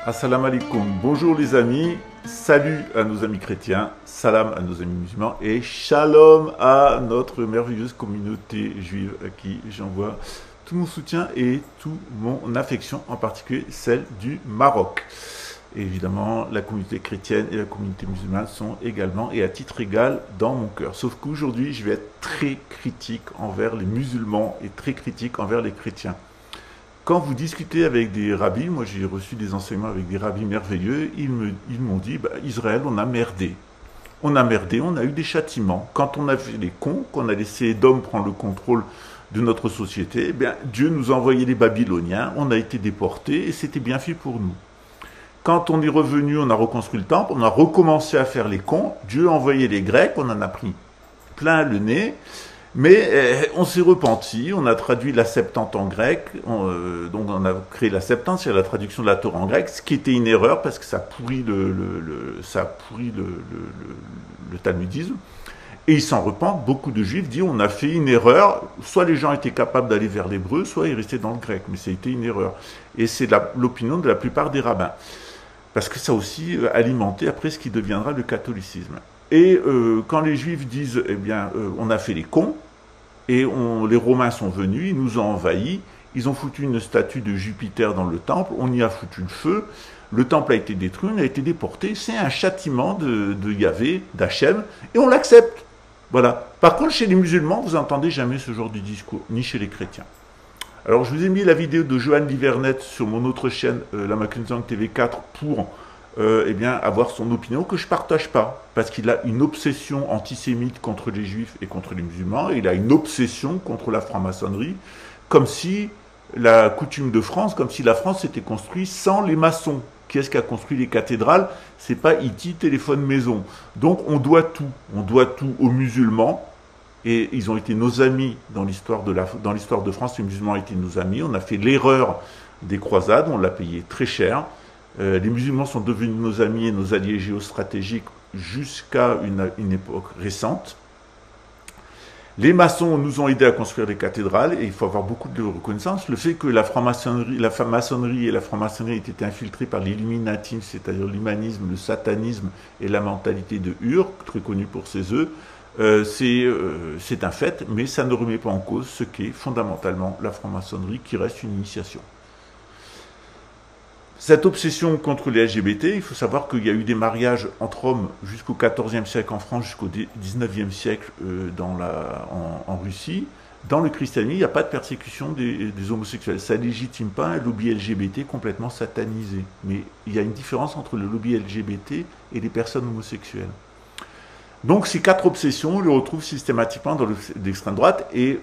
Assalamu alaikum, bonjour les amis, salut à nos amis chrétiens, salam à nos amis musulmans et shalom à notre merveilleuse communauté juive à qui j'envoie tout mon soutien et toute mon affection, en particulier celle du Maroc. Et évidemment, la communauté chrétienne et la communauté musulmane sont également et à titre égal dans mon cœur. Sauf qu'aujourd'hui, je vais être très critique envers les musulmans et très critique envers les chrétiens. Quand vous discutez avec des rabbis, moi j'ai reçu des enseignements avec des rabbis merveilleux, ils m'ont dit, Israël, on a merdé. On a merdé, on a eu des châtiments. Quand on a fait les cons, qu'on a laissé Edom prendre le contrôle de notre société, eh bien, Dieu nous a envoyé les Babyloniens, on a été déportés et c'était bien fait pour nous. Quand on est revenu, on a reconstruit le temple, on a recommencé à faire les cons, Dieu a envoyé les Grecs, on en a pris plein le nez. Mais on s'est repenti, on a traduit la Septante en grec, donc on a créé la Septante, c'est la traduction de la Torah en grec, ce qui était une erreur parce que ça pourrit le talmudisme. Et ils s'en repentent, beaucoup de juifs disent on a fait une erreur, soit les gens étaient capables d'aller vers l'hébreu, soit ils restaient dans le grec, mais ça a été une erreur. Et c'est l'opinion de la plupart des rabbins, parce que ça a aussi alimenté après ce qui deviendra le catholicisme. Et quand les Juifs disent, eh bien, on a fait les cons, et les Romains sont venus, ils nous ont envahis, ils ont foutu une statue de Jupiter dans le temple, on y a foutu le feu, le temple a été détruit, on a été déporté, c'est un châtiment de Yahvé, d'Hachem, et on l'accepte. Voilà. Par contre, chez les musulmans, vous n'entendez jamais ce genre de discours, ni chez les chrétiens. Alors, je vous ai mis la vidéo de Johan Livernet sur mon autre chaîne, la Makunzang TV4, pour eh bien, avoir son opinion que je ne partage pas, parce qu'il a une obsession antisémite contre les juifs et contre les musulmans, et il a une obsession contre la franc-maçonnerie, comme si la coutume de France, comme si la France s'était construite sans les maçons. Qui est-ce qui a construit les cathédrales? C'est pas E.T. téléphone maison. Donc on doit tout aux musulmans, et ils ont été nos amis dans l'histoire de France, les musulmans ont été nos amis, on a fait l'erreur des croisades, on l'a payé très cher. Les musulmans sont devenus nos amis et nos alliés géostratégiques jusqu'à une époque récente. Les maçons nous ont aidés à construire les cathédrales et il faut avoir beaucoup de reconnaissance. Le fait que la maçonnerie et la franc-maçonnerie aient été infiltrées par l'illuminatisme, c'est-à-dire l'humanisme, le satanisme et la mentalité de Ur, très connue pour ses œuvres, c'est un fait, mais ça ne remet pas en cause ce qu'est fondamentalement la franc-maçonnerie qui reste une initiation. Cette obsession contre les LGBT, il faut savoir qu'il y a eu des mariages entre hommes jusqu'au XIVe siècle en France, jusqu'au XIXe siècle en Russie. Dans le christianisme, il n'y a pas de persécution des homosexuels. Ça ne légitime pas un lobby LGBT complètement satanisé. Mais il y a une différence entre le lobby LGBT et les personnes homosexuelles. Donc ces quatre obsessions, on les retrouve systématiquement dans l'extrême droite et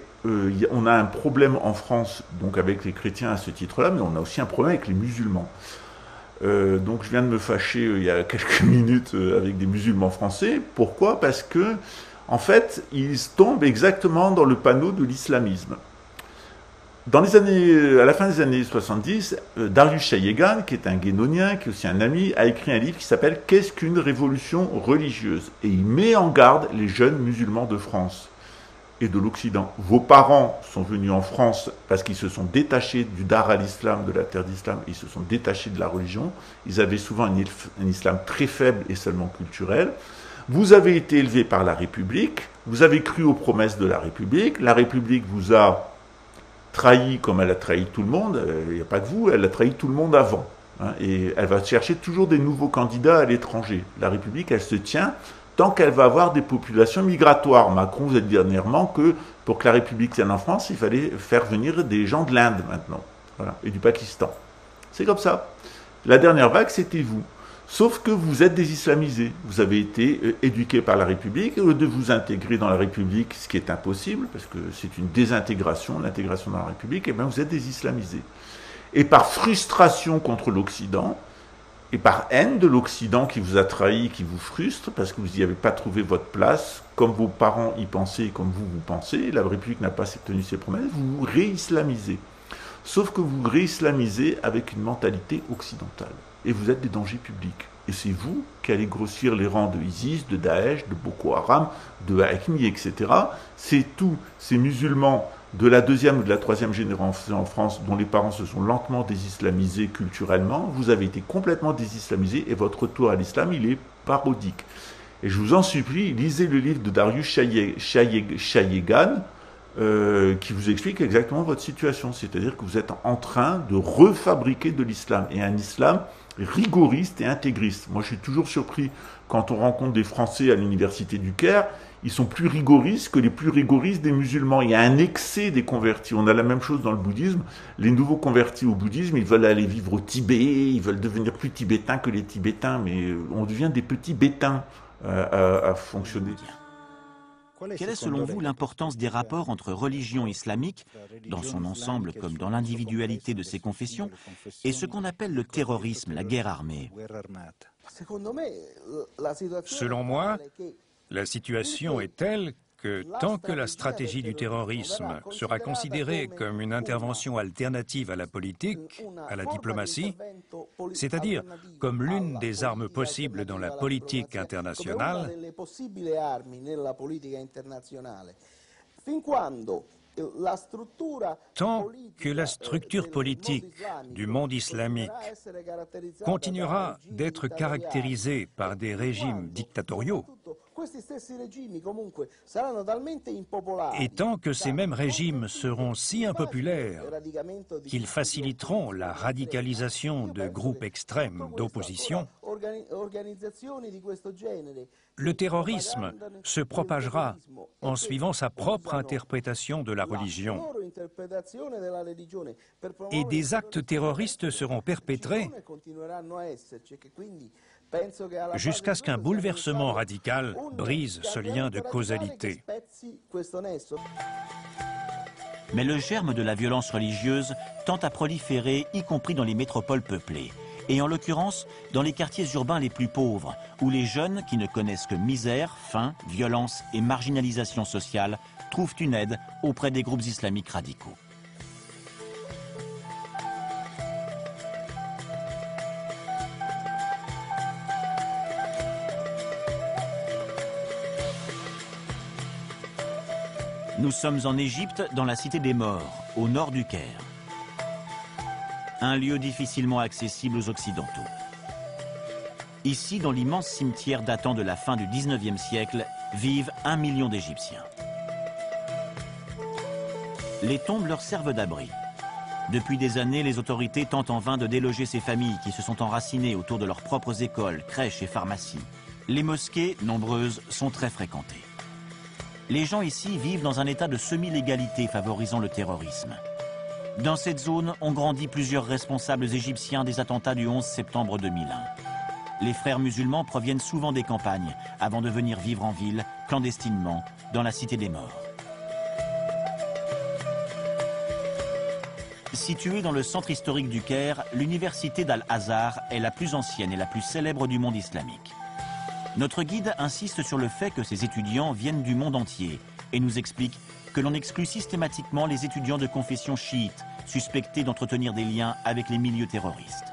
on a un problème en France donc avec les chrétiens à ce titre-là, mais on a aussi un problème avec les musulmans. Donc je viens de me fâcher il y a quelques minutes avec des musulmans français. Pourquoi? Parce que en fait, ils tombent exactement dans le panneau de l'islamisme. À la fin des années 70, Darius Shayegan, qui est un guénonien, qui est aussi un ami, a écrit un livre qui s'appelle « Qu'est-ce qu'une révolution religieuse ?» Et il met en garde les jeunes musulmans de France et de l'Occident. Vos parents sont venus en France parce qu'ils se sont détachés du dar al-Islam, de la terre d'Islam, ils se sont détachés de la religion. Ils avaient souvent un islam très faible et seulement culturel. Vous avez été élevés par la République, vous avez cru aux promesses de la République vous a trahi comme elle a trahi tout le monde, il n'y a pas que vous, elle a trahi tout le monde avant. Hein, et elle va chercher toujours des nouveaux candidats à l'étranger. La République, elle se tient tant qu'elle va avoir des populations migratoires. Macron vous a dit dernièrement que pour que la République tienne en France, il fallait faire venir des gens de l'Inde maintenant, voilà, et du Pakistan. C'est comme ça. La dernière vague, c'était vous. Sauf que vous êtes des islamisés. Vous avez été éduqués par la République, et au lieu de vous intégrer dans la République, ce qui est impossible, parce que c'est une désintégration, l'intégration dans la République, et bien vous êtes des islamisés. Et par frustration contre l'Occident, et par haine de l'Occident qui vous a trahi, qui vous frustre, parce que vous n'y avez pas trouvé votre place, comme vos parents y pensaient, comme vous pensez, la République n'a pas tenu ses promesses, vous vous réislamisez. Sauf que vous réislamisez avec une mentalité occidentale. Et vous êtes des dangers publics. Et c'est vous qui allez grossir les rangs de ISIS, de Daesh, de Boko Haram, de Haqqani, etc. C'est tous ces musulmans de la deuxième ou de la troisième génération en France, dont les parents se sont lentement désislamisés culturellement, vous avez été complètement désislamisé et votre retour à l'islam, il est parodique. Et je vous en supplie, lisez le livre de Darius Shayegan, qui vous explique exactement votre situation. C'est-à-dire que vous êtes en train de refabriquer de l'islam, et un islam rigoriste et intégriste. Moi, je suis toujours surpris quand on rencontre des Français à l'université du Caire, ils sont plus rigoristes que les plus rigoristes des musulmans. Il y a un excès des convertis. On a la même chose dans le bouddhisme. Les nouveaux convertis au bouddhisme, ils veulent aller vivre au Tibet, ils veulent devenir plus tibétains que les Tibétains, mais on devient des petits bétains à fonctionner. Quelle est selon vous l'importance des rapports entre religion islamique, dans son ensemble comme dans l'individualité de ses confessions, et ce qu'on appelle le terrorisme, la guerre armée? Selon moi, la situation est telle que tant que la stratégie du terrorisme sera considérée comme une intervention alternative à la politique, à la diplomatie, c'est-à-dire comme l'une des armes possibles dans la politique internationale, tant que la structure politique du monde islamique continuera d'être caractérisée par des régimes dictatoriaux, et tant que ces mêmes régimes seront si impopulaires qu'ils faciliteront la radicalisation de groupes extrêmes d'opposition, le terrorisme se propagera en suivant sa propre interprétation de la religion. Et des actes terroristes seront perpétrés jusqu'à ce qu'un bouleversement radical brise ce lien de causalité. Mais le germe de la violence religieuse tend à proliférer, y compris dans les métropoles peuplées. Et en l'occurrence, dans les quartiers urbains les plus pauvres, où les jeunes, qui ne connaissent que misère, faim, violence et marginalisation sociale, trouvent une aide auprès des groupes islamiques radicaux. Nous sommes en Égypte, dans la cité des morts, au nord du Caire. Un lieu difficilement accessible aux Occidentaux. Ici, dans l'immense cimetière datant de la fin du 19e siècle, vivent 1 million d'Égyptiens. Les tombes leur servent d'abri. Depuis des années, les autorités tentent en vain de déloger ces familles qui se sont enracinées autour de leurs propres écoles, crèches et pharmacies. Les mosquées, nombreuses, sont très fréquentées. Les gens ici vivent dans un état de semi-légalité favorisant le terrorisme. Dans cette zone, ont grandi plusieurs responsables égyptiens des attentats du 11 septembre 2001. Les frères musulmans proviennent souvent des campagnes, avant de venir vivre en ville, clandestinement, dans la cité des morts. Située dans le centre historique du Caire, l'université d'Al-Azhar est la plus ancienne et la plus célèbre du monde islamique. Notre guide insiste sur le fait que ces étudiants viennent du monde entier et nous explique que l'on exclut systématiquement les étudiants de confession chiite, suspectés d'entretenir des liens avec les milieux terroristes.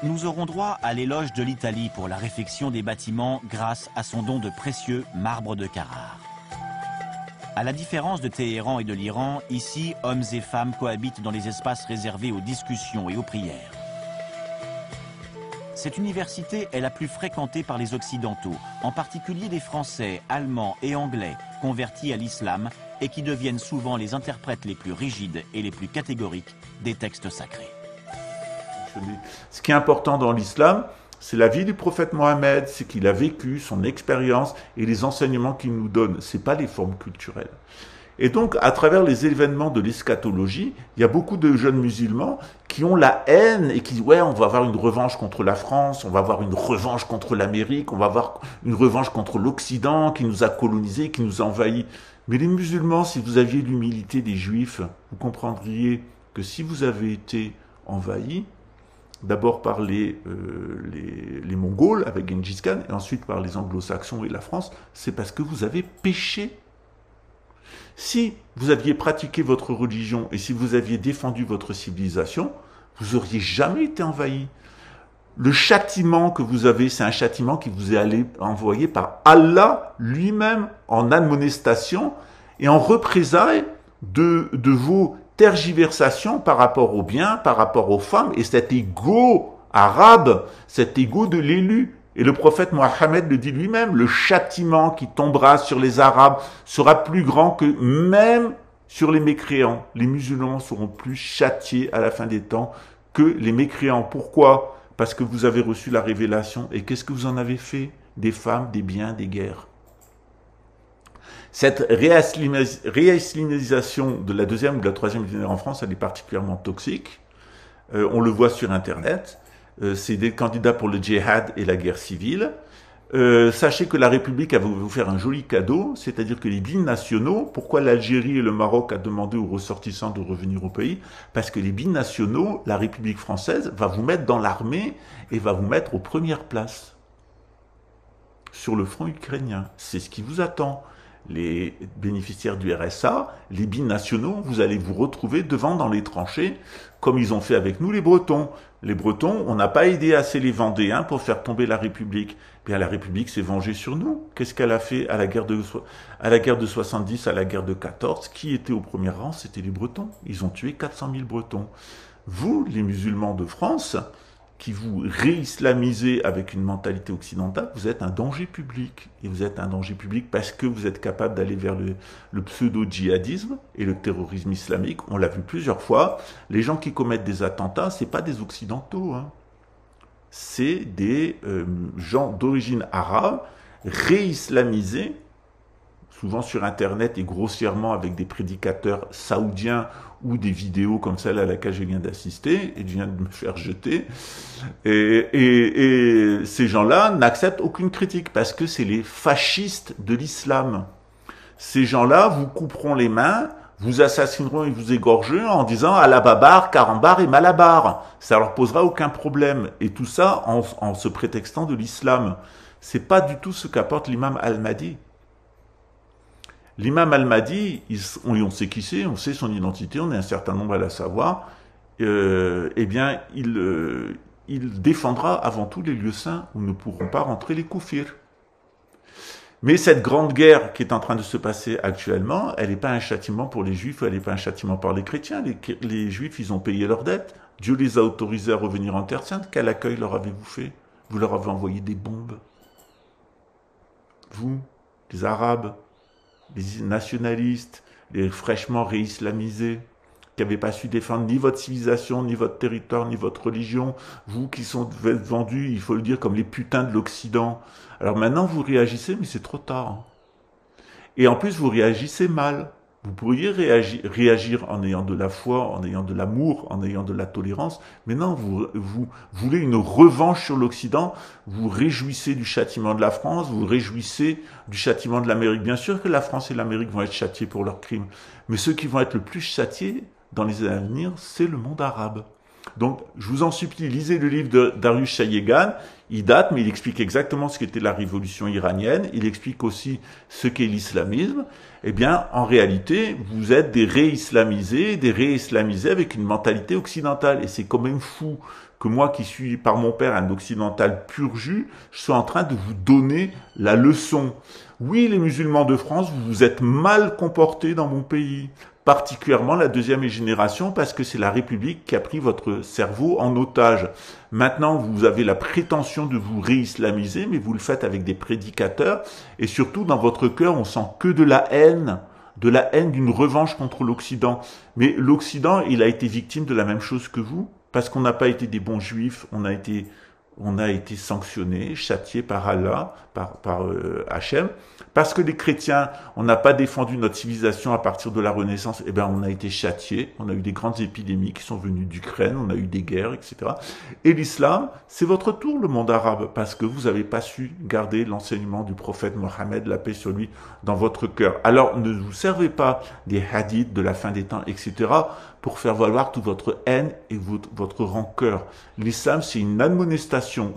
Nous aurons droit à l'éloge de l'Italie pour la réfection des bâtiments grâce à son don de précieux marbre de Carrare. À la différence de Téhéran et de l'Iran, ici, hommes et femmes cohabitent dans les espaces réservés aux discussions et aux prières. Cette université est la plus fréquentée par les Occidentaux, en particulier des Français, Allemands et Anglais convertis à l'islam et qui deviennent souvent les interprètes les plus rigides et les plus catégoriques des textes sacrés. Ce qui est important dans l'islam, c'est la vie du prophète Mohammed, c'est qu'il a vécu, son expérience et les enseignements qu'il nous donne. Ce n'est pas les formes culturelles. Et donc, à travers les événements de l'eschatologie, il y a beaucoup de jeunes musulmans qui ont la haine et qui disent « Ouais, on va avoir une revanche contre la France, on va avoir une revanche contre l'Amérique, on va avoir une revanche contre l'Occident qui nous a colonisés, qui nous a envahis. » Mais les musulmans, si vous aviez l'humilité des Juifs, vous comprendriez que si vous avez été envahis, d'abord par les Mongols avec Gengis Khan et ensuite par les Anglo-Saxons et la France, c'est parce que vous avez péché. Si vous aviez pratiqué votre religion et si vous aviez défendu votre civilisation, vous n'auriez jamais été envahi. Le châtiment que vous avez, c'est un châtiment qui vous est envoyé par Allah lui-même en admonestation et en représailles de vos tergiversations par rapport aux biens, par rapport aux femmes, et cet ego arabe, cet ego de l'élu. Et le prophète Mohammed le dit lui-même, le châtiment qui tombera sur les Arabes sera plus grand que même sur les mécréants. Les musulmans seront plus châtiés à la fin des temps que les mécréants. Pourquoi ? Parce que vous avez reçu la révélation. Et qu'est-ce que vous en avez fait? Des femmes, des biens, des guerres. Cette réislamisation de la deuxième ou de la troisième millénaire en France, elle est particulièrement toxique. On le voit sur Internet. C'est des candidats pour le djihad et la guerre civile. Sachez que la République va vous faire un joli cadeau, c'est-à-dire que les binationaux, pourquoi l'Algérie et le Maroc a demandé aux ressortissants de revenir au pays? Parce que les binationaux, la République française, va vous mettre dans l'armée et va vous mettre aux premières places sur le front ukrainien. C'est ce qui vous attend. Les bénéficiaires du RSA, les binationaux, vous allez vous retrouver devant dans les tranchées, comme ils ont fait avec nous les Bretons. Les Bretons, on n'a pas aidé assez les Vendéens pour faire tomber la République. Bien, la République s'est vengée sur nous. Qu'est-ce qu'elle a fait à la guerre de 70, à la guerre de 14? Qui était au premier rang? C'était les Bretons. Ils ont tué 400 000 Bretons. Vous, les musulmans de France, qui vous réislamisez avec une mentalité occidentale, vous êtes un danger public. Et vous êtes un danger public parce que vous êtes capable d'aller vers le pseudo-djihadisme et le terrorisme islamique. On l'a vu plusieurs fois. Les gens qui commettent des attentats, c'est pas des occidentaux, hein. C'est des gens d'origine arabe réislamisés, souvent sur Internet et grossièrement avec des prédicateurs saoudiens ou des vidéos comme celle à laquelle je viens d'assister et je viens de me faire jeter. Et ces gens-là n'acceptent aucune critique parce que c'est les fascistes de l'islam. Ces gens-là vous couperont les mains, vous assassineront et vous égorgeront en disant Alababar, Carambar et Malabar. Ça leur posera aucun problème. Et tout ça en se prétextant de l'islam. C'est pas du tout ce qu'apporte l'imam Al-Mahdi. L'imam Al-Mahdi, on sait qui c'est, on sait son identité, on est un certain nombre à la savoir. Eh bien, il défendra avant tout les lieux saints où ne pourront pas rentrer les koufirs. Mais cette grande guerre qui est en train de se passer actuellement, elle n'est pas un châtiment pour les Juifs, elle n'est pas un châtiment pour les chrétiens. Les Juifs, ils ont payé leurs dettes. Dieu les a autorisés à revenir en Terre Sainte. Quel accueil leur avez-vous fait? Vous leur avez envoyé des bombes. Vous, les Arabes, les nationalistes, les fraîchement réislamisés, qui n'avaient pas su défendre ni votre civilisation, ni votre territoire, ni votre religion, vous qui sont vendus, il faut le dire, comme les putains de l'Occident. Alors maintenant, vous réagissez, mais c'est trop tard. Et en plus, vous réagissez mal. Vous pourriez réagir en ayant de la foi, en ayant de l'amour, en ayant de la tolérance, mais non, vous voulez une revanche sur l'Occident, vous réjouissez du châtiment de la France, vous réjouissez du châtiment de l'Amérique. Bien sûr que la France et l'Amérique vont être châtiés pour leurs crimes, mais ceux qui vont être le plus châtiés dans les années à venir, c'est le monde arabe. Donc, je vous en supplie, lisez le livre de Darius Shayegan. Il date, mais il explique exactement ce qu'était la révolution iranienne. Il explique aussi ce qu'est l'islamisme. Eh bien, en réalité, vous êtes des réislamisés avec une mentalité occidentale. Et c'est quand même fou que moi, qui suis par mon père un occidental pur jus, je sois en train de vous donner la leçon. Oui, les musulmans de France, vous vous êtes mal comportés dans mon pays. Particulièrement la deuxième génération, parce que c'est la République qui a pris votre cerveau en otage. Maintenant, vous avez la prétention de vous réislamiser, mais vous le faites avec des prédicateurs, et surtout dans votre cœur, on sent que de la haine d'une revanche contre l'Occident. Mais l'Occident, il a été victime de la même chose que vous, parce qu'on n'a pas été des bons juifs, on a été sanctionnés, châtiés par Allah, par Hachem. Parce que les chrétiens, on n'a pas défendu notre civilisation à partir de la Renaissance, eh bien, on a été châtiés, on a eu des grandes épidémies qui sont venues d'Ukraine, on a eu des guerres, etc. Et l'islam, c'est votre tour, le monde arabe, parce que vous n'avez pas su garder l'enseignement du prophète Mohammed, la paix sur lui, dans votre cœur. Alors, ne vous servez pas des hadiths de la fin des temps, etc., pour faire valoir toute votre haine et votre rancœur. L'islam, c'est une admonestation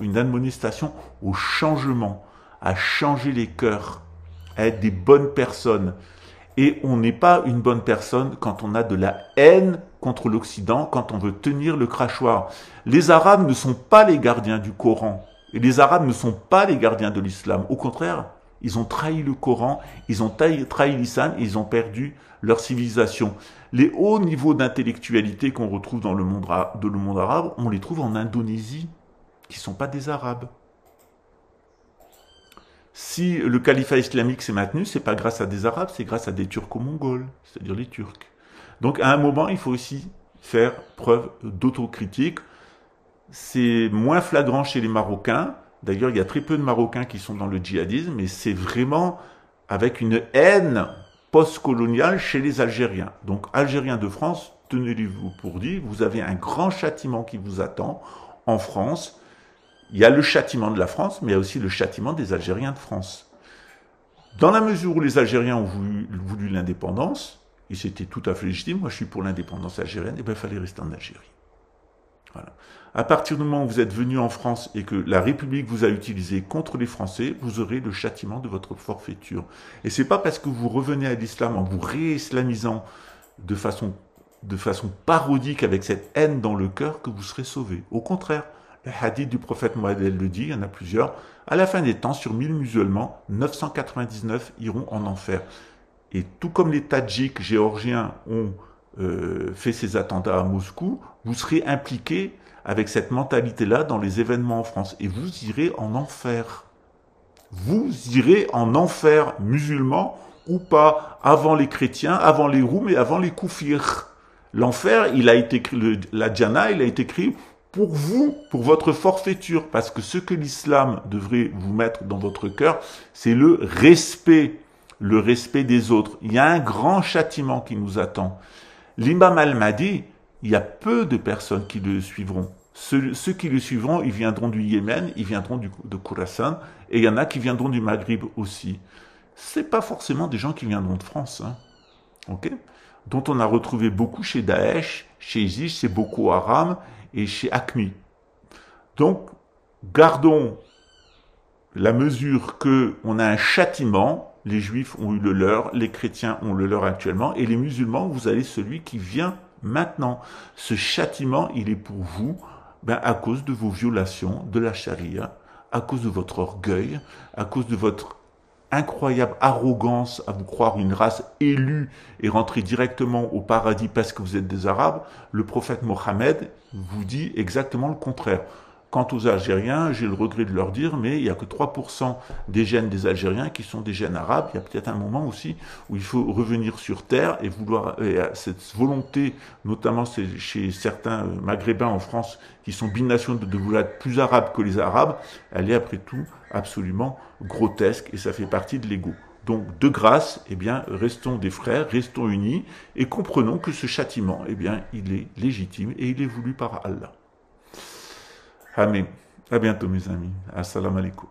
au changement, à changer les cœurs, à être des bonnes personnes. Et on n'est pas une bonne personne quand on a de la haine contre l'Occident quand on veut tenir le crachoir. Les Arabes ne sont pas les gardiens du Coran. Et les Arabes ne sont pas les gardiens de l'islam. Au contraire, ils ont trahi le Coran, ils ont trahi l'islam, ils ont perdu leur civilisation. Les hauts niveaux d'intellectualité qu'on retrouve dans le monde arabe, on les trouve en Indonésie, qui ne sont pas des Arabes. Si le califat islamique s'est maintenu, c'est pas grâce à des Arabes, c'est grâce à des Turco-Mongols, c'est-à-dire les Turcs. Donc à un moment, il faut aussi faire preuve d'autocritique. C'est moins flagrant chez les Marocains. D'ailleurs, il y a très peu de Marocains qui sont dans le djihadisme, mais c'est vraiment avec une haine post-coloniale chez les Algériens. Donc, Algériens de France, tenez-vous pour dire, vous avez un grand châtiment qui vous attend en France. Il y a le châtiment de la France, mais il y a aussi le châtiment des Algériens de France. Dans la mesure où les Algériens ont voulu l'indépendance, et c'était tout à fait légitime, moi je suis pour l'indépendance algérienne, et bien il fallait rester en Algérie. Voilà. À partir du moment où vous êtes venu en France et que la République vous a utilisé contre les Français, vous aurez le châtiment de votre forfaiture. Et c'est pas parce que vous revenez à l'islam en vous réislamisant de façon parodique avec cette haine dans le cœur que vous serez sauvé. Au contraire, le hadith du prophète Mohammed le dit, il y en a plusieurs, à la fin des temps, sur 1000 musulmans, 999 iront en enfer. Et tout comme les Tadjiks géorgiens ont fait ces attentats à Moscou, vous serez impliqués avec cette mentalité-là dans les événements en France. Et vous irez en enfer. Vous irez en enfer, musulmans ou pas, avant les chrétiens, avant les Roums et avant les Koufirs. L'enfer, il a été la Djana, il a été créé pour vous, pour votre forfaiture, parce que ce que l'islam devrait vous mettre dans votre cœur, c'est le respect des autres. Il y a un grand châtiment qui nous attend. L'imam al-Mahdi, il y a peu de personnes qui le suivront. Ceux qui le suivront, ils viendront du Yémen, ils viendront de Khorasan, et il y en a qui viendront du Maghreb aussi. C'est pas forcément des gens qui viendront de France, hein. Ok ? Dont on a retrouvé beaucoup chez Daesh, chez ISIS, chez Boko Haram et chez AQMI. Donc, gardons la mesure qu'on a un châtiment, les Juifs ont eu le leur, les chrétiens ont le leur actuellement, et les musulmans, vous avez celui qui vient maintenant. Ce châtiment, il est pour vous, à cause de vos violations de la charia, à cause de votre orgueil, à cause de votre incroyable arrogance à vous croire une race élue et rentrer directement au paradis parce que vous êtes des Arabes. Le prophète Mohammed vous dit exactement le contraire. Quant aux Algériens, j'ai le regret de leur dire, mais il n'y a que 3% des gènes des Algériens qui sont des gènes arabes. Il y a peut-être un moment aussi où il faut revenir sur terre et vouloir cette volonté, notamment chez certains maghrébins en France qui sont binationaux de vouloir être plus arabes que les Arabes, elle est après tout absolument grotesque et ça fait partie de l'ego. Donc, de grâce, restons des frères, restons unis et comprenons que ce châtiment, il est légitime et il est voulu par Allah. Amen. À bientôt, mes amis. Assalamu alaikum.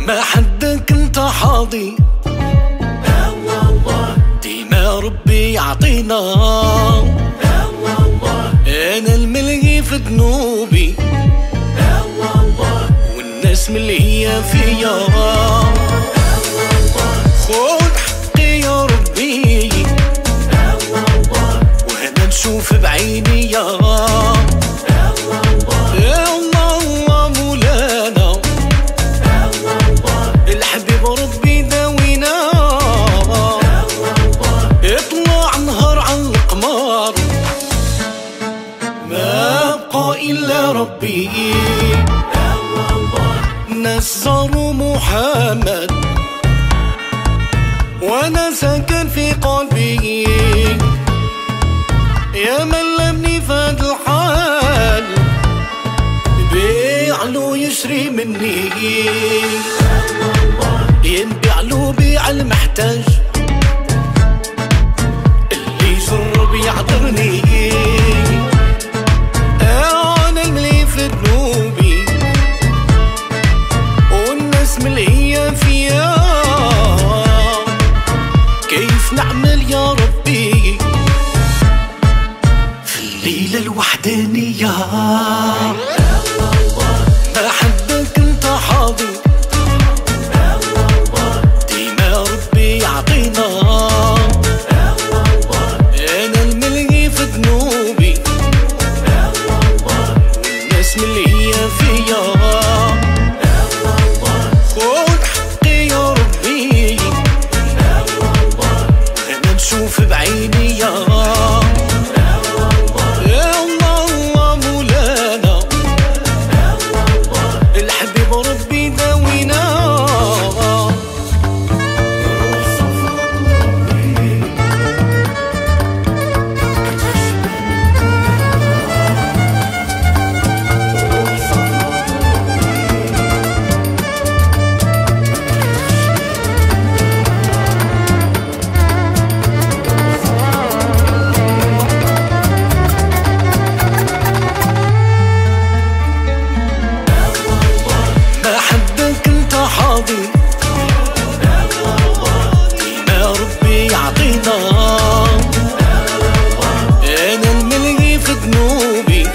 ما حدك انت حاضي ديما ربي يعطينا انا الملهي في ذنوبي والناس من اللي هي فيا خذ حقي يا ربي وانا نشوف بعيني يا الحبيب ربي داوينا اطلع نهار على القمر ما بقى إلا ربي نزار محمد وانا ساكن في قلبي يا من لمني في هذا الحال بيعلو يشري مني ينبيع له بيع المحتاج اللي يجرب يعذرني انا الملي في ذنوبي والناس من اللي هي فيا بحبك انت حاضر ديما ربي يعطينا انا الملهي في ذنوبي والناس ملي هي فيا خذ حقي يا ربي انا نشوف بعيني يا ديما ربي يعطينا انا الملهي في ذنوبي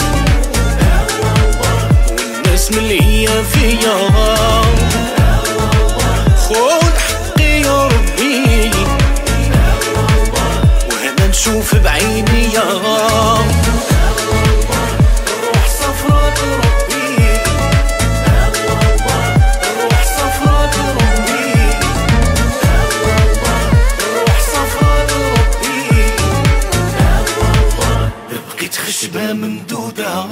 والناس ملي هي فيا خذ حقي يا ربي وهنا نشوف بعيني يا روح صفرات ربي خشبة ممدودة